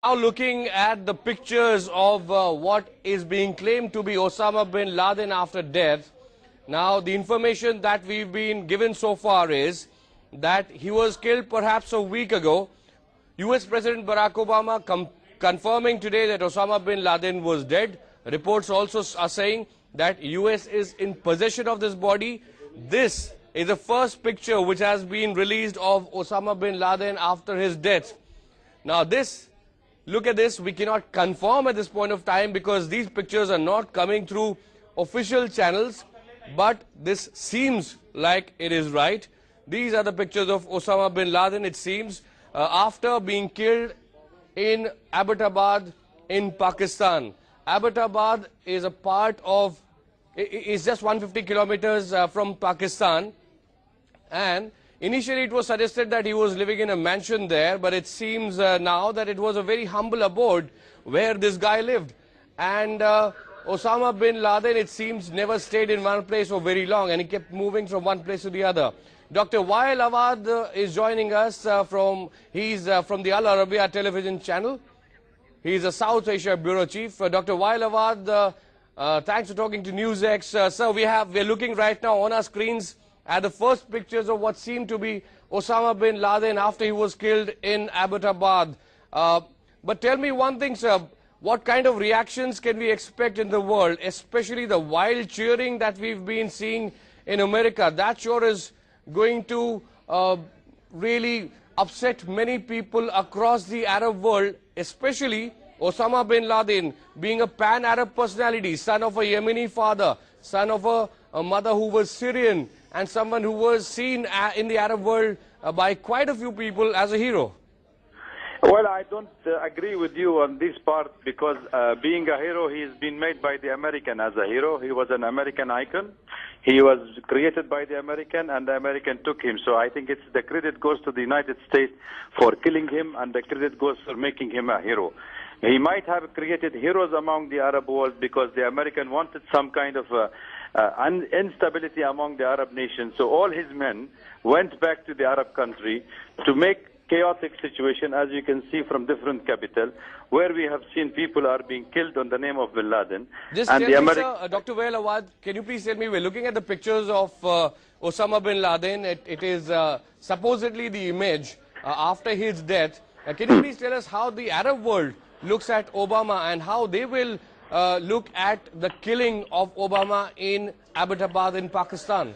Now looking at the pictures of what is being claimed to be Osama bin Laden after death. Now the information that we've been given so far is that he was killed perhaps a week ago. US President Barack Obama confirming today that Osama bin Laden was dead. Reports also are saying that US is in possession of this body. This is the first picture which has been released of Osama bin Laden after his death. Now look at this, we cannot confirm at this point of time because these pictures are not coming through official channels, but this seems like it is right. These are the pictures of Osama bin Laden, it seems, after being killed in Abbottabad in Pakistan. Abbottabad is a part of, is just 150 kilometers from Pakistan, and initially it was suggested that he was living in a mansion there, but it seems now that it was a very humble abode where this guy lived. And Osama bin Laden, it seems, never stayed in one place for very long, and he kept moving from one place to the other. Dr. Wael Awad is joining us from the Al Arabiya television channel. He's a South Asia Bureau Chief. Dr. Wael Awad, thanks for talking to NewsX. Sir, we're looking right now on our screens at the first pictures of what seemed to be Osama bin Laden after he was killed in Abbottabad. But tell me one thing, sir, what kind of reactions can we expect in the world, especially the wild cheering that we've been seeing in America? That sure is going to really upset many people across the Arab world, especially Osama bin Laden being a pan-Arab personality, son of a Yemeni father, son of a mother who was Syrian, and someone who was seen in the Arab world by quite a few people as a hero. Well, I don't agree with you on this part because being a hero, he's been made by the American as a hero. He was an American icon. He was created by the American, and the American took him. So I think the credit goes to the United States for killing him, and the credit goes for making him a hero. He might have created heroes among the Arab world because the American wanted some kind of instability among the Arab nations. So all his men went back to the Arab country to make chaotic situation, as you can see from different capital, where we have seen people are being killed on the name of bin Laden. Just and tell me, sir, Dr. Wael Awad, can you please tell me, we're looking at the pictures of Osama bin Laden. It is supposedly the image after his death. Can you please tell us how the Arab world looks at Obama and how they will look at the killing of Obama in Abbottabad in Pakistan?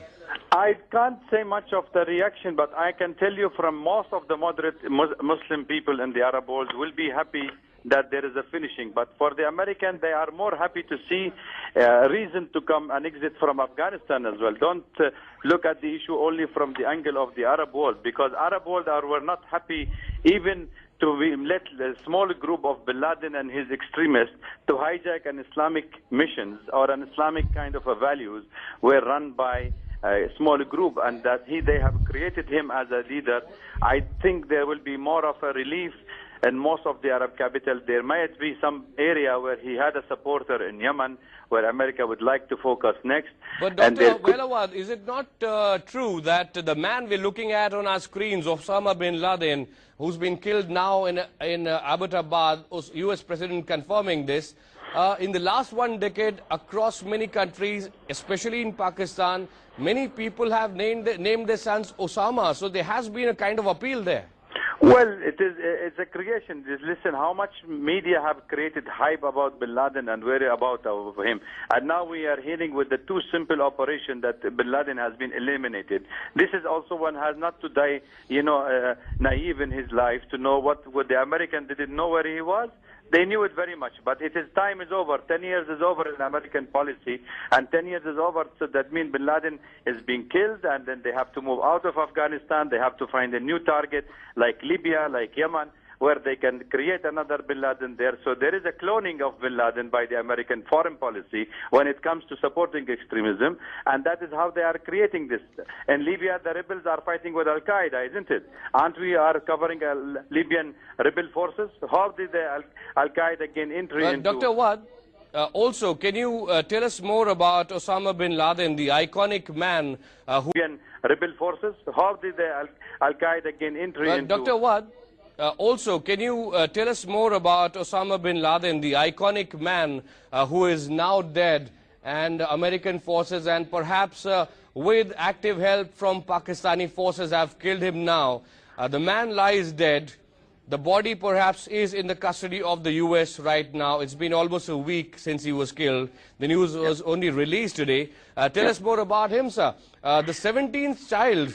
I can't say much of the reaction, but I can tell you from most of the moderate Muslim people in the Arab world will be happy that there is a finishing. But for the American, they are more happy to see reason to come and exit from Afghanistan as well. Don't look at the issue only from the angle of the Arab world, because Arab world were not happy even to let a small group of bin Laden and his extremists to hijack an Islamic missions or an Islamic kind of values were run by a small group, and that they have created him as a leader. I think there will be more of a relief in most of the Arab capital. There might be some area where he had a supporter in Yemen, where America would like to focus next. But Dr. Wael Awad, is it not true that the man we're looking at on our screens, Osama bin Laden, who's been killed now in Abbottabad, US President confirming this, in the last 1 decade across many countries, especially in Pakistan, many people have named their sons Osama, so there has been a kind of appeal there. Well, it's a creation. Just listen, how much media have created hype about bin Laden and worry about him. And now we are hearing with the too simple operation that bin Laden has been eliminated. This is also one has not to die, naive in his life to know what the American didn't know where he was. They knew it very much, but time is over. 10 years is over in American policy, and 10 years is over, so that means bin Laden is being killed, and then they have to move out of Afghanistan. They have to find a new target, like Libya, like Yemen, where they can create another bin Laden there. So there is a cloning of bin Laden by the American foreign policy when it comes to supporting extremism, and that is how they are creating this. In Libya, the rebels are fighting with Al-Qaeda, isn't it? Aren't we covering Libyan rebel forces? How did the Al-Qaeda gain entry into... Dr. Awad, also, can you tell us more about Osama bin Laden, the iconic man who... rebel forces? How did the Al-Qaeda gain entry into... Dr. Awad, also, can you tell us more about Osama bin Laden, the iconic man who is now dead, and American forces and perhaps with active help from Pakistani forces have killed him now. The man lies dead. The body perhaps is in the custody of the US right now. It's been almost a week since he was killed. The news was only released today. Tell us more about him, sir. The 17th child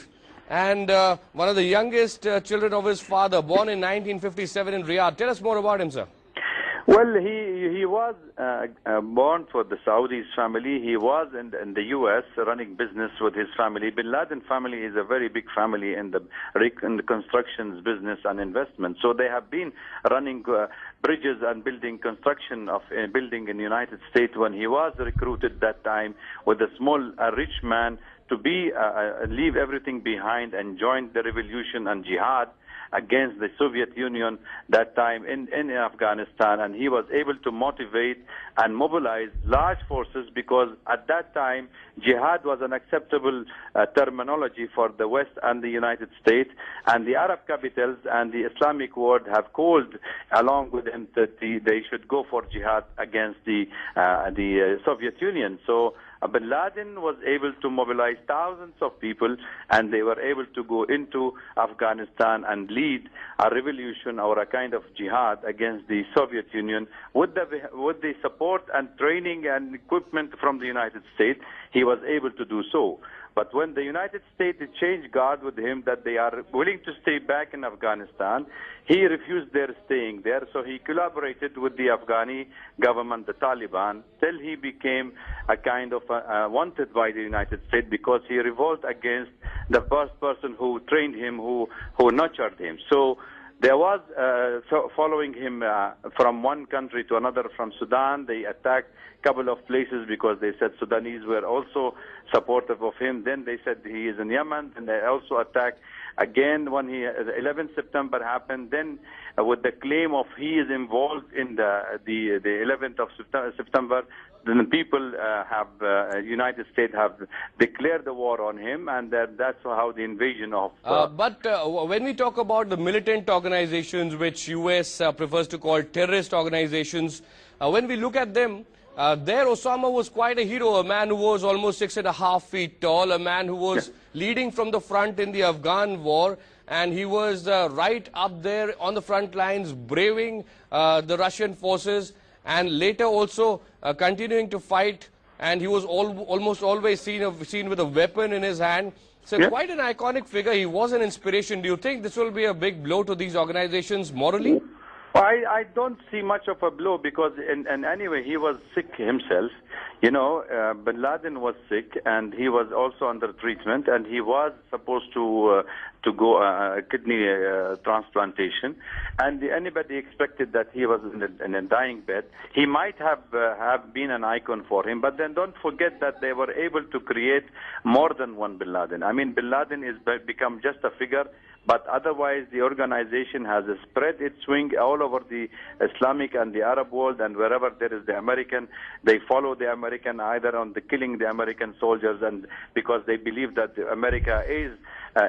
and one of the youngest children of his father, born in 1957 in Riyadh. Tell us more about him, sir. Well, he was born for the Saudis family. He was in the U.S. running business with his family. Bin Laden family is a very big family in the constructions business and investment. So they have been running bridges and building construction of a building in the United States when he was recruited that time with a small rich man to leave everything behind and join the revolution and jihad against the Soviet Union that time in Afghanistan, and he was able to motivate and mobilize large forces because at that time jihad was an acceptable terminology for the West and the United States, and the Arab capitals and the Islamic world have called along with him that they should go for jihad against the Soviet Union. So Bin Laden was able to mobilize thousands of people, and they were able to go into Afghanistan and lead a revolution or a kind of jihad against the Soviet Union with the support and training and equipment from the United States. He was able to do so. But when the United States changed guard with him that they are willing to stay back in Afghanistan, he refused their staying there. So he collaborated with the Afghani government, the Taliban, till he became a kind of wanted by the United States because he revolted against the first person who trained him, who nurtured him. So there was following him from one country to another. From Sudan, they attacked a couple of places because they said Sudanese were also supportive of him. Then they said he is in Yemen, and they also attacked again when the 11th September happened. Then with the claim of he is involved in the 11th of September, then the people United States have declared the war on him, and that's how the invasion of... But when we talk about the militant organizations, which US prefers to call terrorist organizations, when we look at them, there Osama was quite a hero, a man who was almost 6.5 feet tall, a man who was leading from the front in the Afghan war, and he was right up there on the front lines, braving the Russian forces, and later also continuing to fight, and he was almost always seen with a weapon in his hand. So quite an iconic figure. He was an inspiration. Do you think this will be a big blow to these organizations morally? Well, I don't see much of a blow because, and anyway, he was sick himself. You know, Bin Laden was sick, and he was also under treatment, and he was supposed to go kidney transplantation, and anybody expected that he was in a dying bed. He might have been an icon for him, but then don't forget that they were able to create more than one Bin Laden. I mean, Bin Laden is become just a figure, but otherwise the organization has spread its wing all over the Islamic and the Arab world, and wherever there is the American, they follow the American either on the killing the American soldiers, and because they believe that America is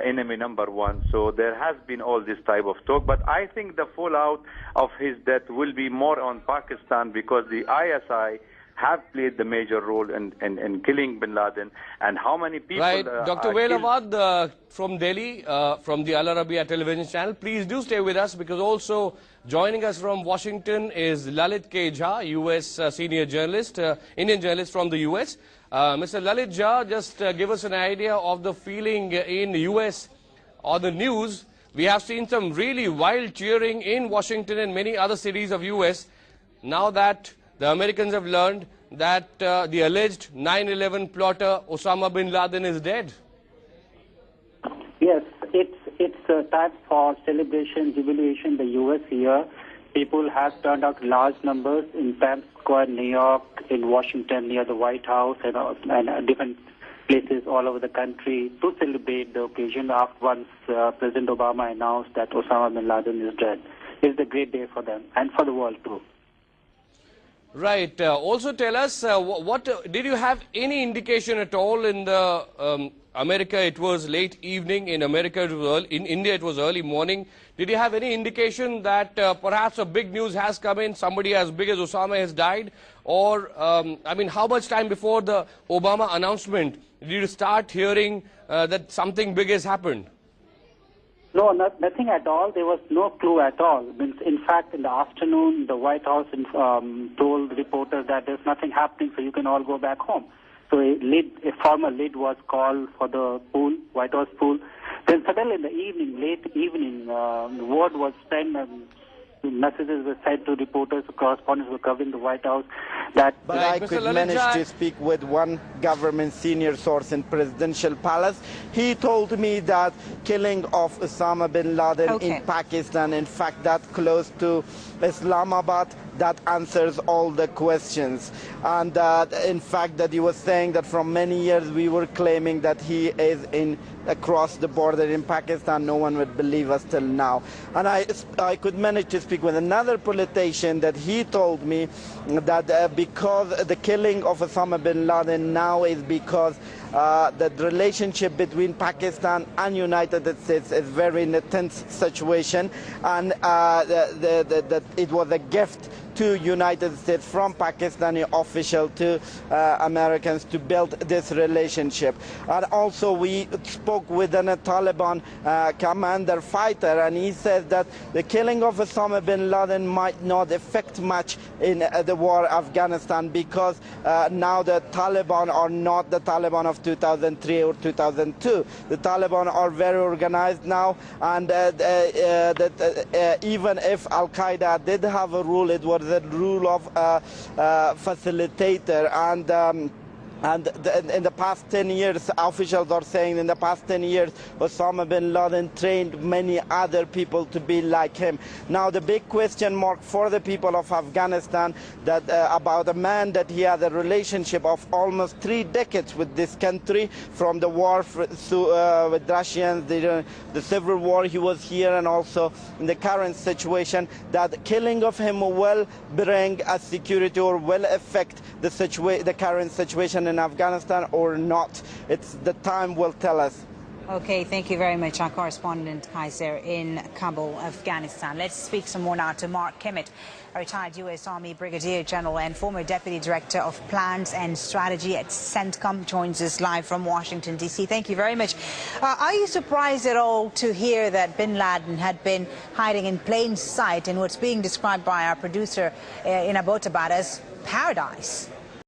enemy number one. So there has been all this type of talk, but I think the fallout of his death will be more on Pakistan because the ISI have played the major role in killing Bin Laden, and how many people... Right, Dr. Wailawad from Delhi, from the Al Arabiya television channel. Please do stay with us, because also joining us from Washington is Lalit K. Jha, US senior journalist, Indian journalist from the US. Mr. Lalit Jha, just give us an idea of the feeling in US on the news. We have seen some really wild cheering in Washington and many other cities of US now that the Americans have learned that the alleged 9/11 plotter Osama bin Laden is dead. Yes, it's a time for celebration, jubilation. The U.S. here, people have turned out large numbers in Times Square, New York, in Washington near the White House, and different places all over the country to celebrate the occasion after once President Obama announced that Osama bin Laden is dead. It's a great day for them and for the world too. Right. Also tell us, what did you have any indication at all in the America it was late evening, in America it was early, in India it was early morning. Did you have any indication that perhaps a big news has come in, somebody as big as Osama has died? Or, I mean, how much time before the Obama announcement did you start hearing that something big has happened? No, nothing at all. There was no clue at all. In fact, in the afternoon, the White House told reporters that there's nothing happening, so you can all go back home. So a formal lead was called for the pool, White House pool. Then suddenly in the evening, late evening, the word was sent and messages were sent to reporters, correspondents were covering the White House that... But I could manage to speak with one government senior source in presidential palace. He told me that killing of Osama bin Laden in Pakistan, in fact, that close to Islamabad, that answers all the questions. And in fact, that he was saying that from many years we were claiming that he is across the border in Pakistan. No one would believe us till now. And I could manage to speak with another politician that he told me that because the killing of Osama bin Laden now is because the relationship between Pakistan and United States is very in a tense situation, and that it was a gift to United States from Pakistani official to Americans to build this relationship. And also we spoke with a Taliban commander fighter, and he says that the killing of Osama bin Laden might not affect much in the war in Afghanistan, because now the Taliban are not the Taliban of 2003 or 2002. The Taliban are very organized now, and even if Al-Qaeda did have a rule, it was the rule of facilitator, and in the past 10 years, officials are saying in the past 10 years, Osama bin Laden trained many other people to be like him. Now the big question mark for the people of Afghanistan, that about a man that he had a relationship of almost 3 decades with this country, from the war with Russians, the civil war he was here, and also in the current situation, that killing of him will bring a security or will affect the current situation in Afghanistan or not. It's the time will tell us. Okay, thank you very much, our correspondent Kaiser in Kabul, Afghanistan. Let's speak some more now to Mark Kimmett, a retired U.S. Army Brigadier General and former Deputy Director of Plans and Strategy at CENTCOM, joins us live from Washington, D.C. Thank you very much. Are you surprised at all to hear that bin Laden had been hiding in plain sight in what's being described by our producer in Abbottabad as paradise?